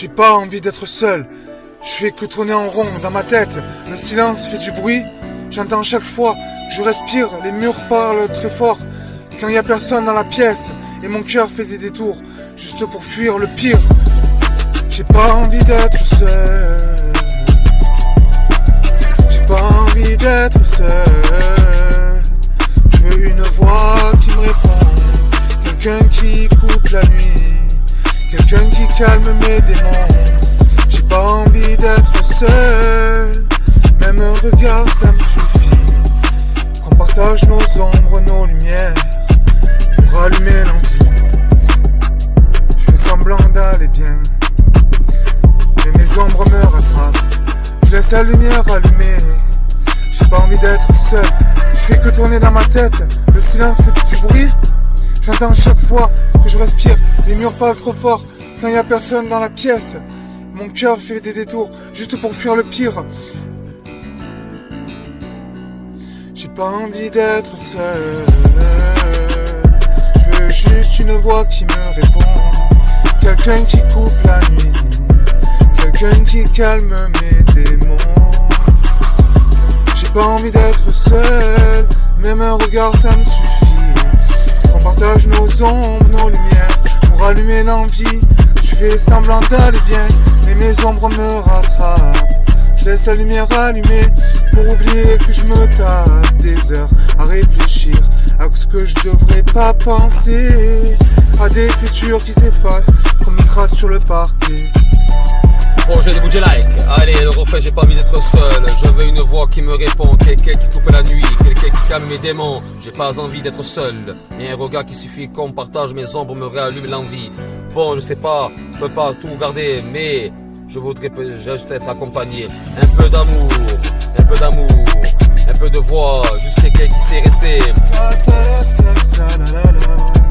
J'ai pas envie d'être seul. Je fais que tourner en rond dans ma tête. Le silence fait du bruit. J'entends chaque fois que je respire. Les murs parlent très fort. Quand y a personne dans la pièce. Et mon cœur fait des détours. Juste pour fuir le pire. J'ai pas envie d'être seul. J'ai pas envie d'être seul. Je veux une voix qui me répond. Quelqu'un qui coupe la nuit. Quelqu'un qui calme mes démons. J'ai pas envie d'être seul. Même un regard ça me suffit. Qu'on partage nos ombres, nos lumières. Pour allumer l'envie. Je fais semblant d'aller bien. Mais mes ombres me rattrapent. Je laisse la lumière allumée. J'ai pas envie d'être seul. Je fais que tourner dans ma tête. Le silence fait du bruit. J'entends chaque fois que je respire. Les murs parlent trop fort quand y a personne dans la pièce. Mon cœur fait des détours juste pour fuir le pire. J'ai pas envie d'être seul. Je veux juste une voix qui me répond. Quelqu'un qui coupe la nuit. Quelqu'un qui calme mes démons. J'ai pas envie d'être seul. Même un regard ça me suffit. On partage nos ombres, nos lumières. Pour allumer l'envie. Je fais semblant d'aller bien. Mais mes ombres me rattrapent. Je laisse la lumière allumée. Pour oublier que je me tape des heures à réfléchir à ce que je devrais pas penser. À des futurs qui s'effacent comme une trace sur le parquet. Projet de budget like. Allez, le refrain, j'ai pas envie d'être seul. Je veux une voix qui me répond. Quelqu'un qui coupe la nuit. Quelqu'un qui calme mes démons. J'ai pas envie d'être seul. Mais un regard qui suffit qu'on partage mes ombres me réallume l'envie. Bon, je sais pas, je peux pas tout garder, mais je voudrais juste être accompagné. Un peu d'amour, un peu d'amour, un peu de voix, juste quelqu'un qui sait rester.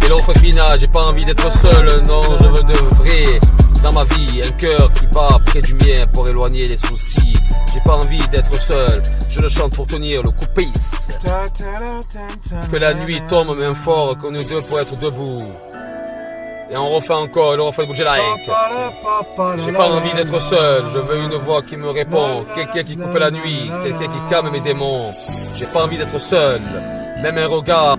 Et l'offre finale, j'ai pas envie d'être seul, non, je veux de vrai. Dans ma vie, un cœur qui bat près du mien pour éloigner les soucis. J'ai pas envie d'être seul, je le chante pour tenir le coup de pisse. Que la nuit tombe même fort, qu'on nous deux pour être debout. Et on refait encore, le refait de budget like. J'ai pas envie d'être seul, je veux une voix qui me répond. Quelqu'un qui coupe la nuit, quelqu'un qui calme mes démons. J'ai pas envie d'être seul, même un regard.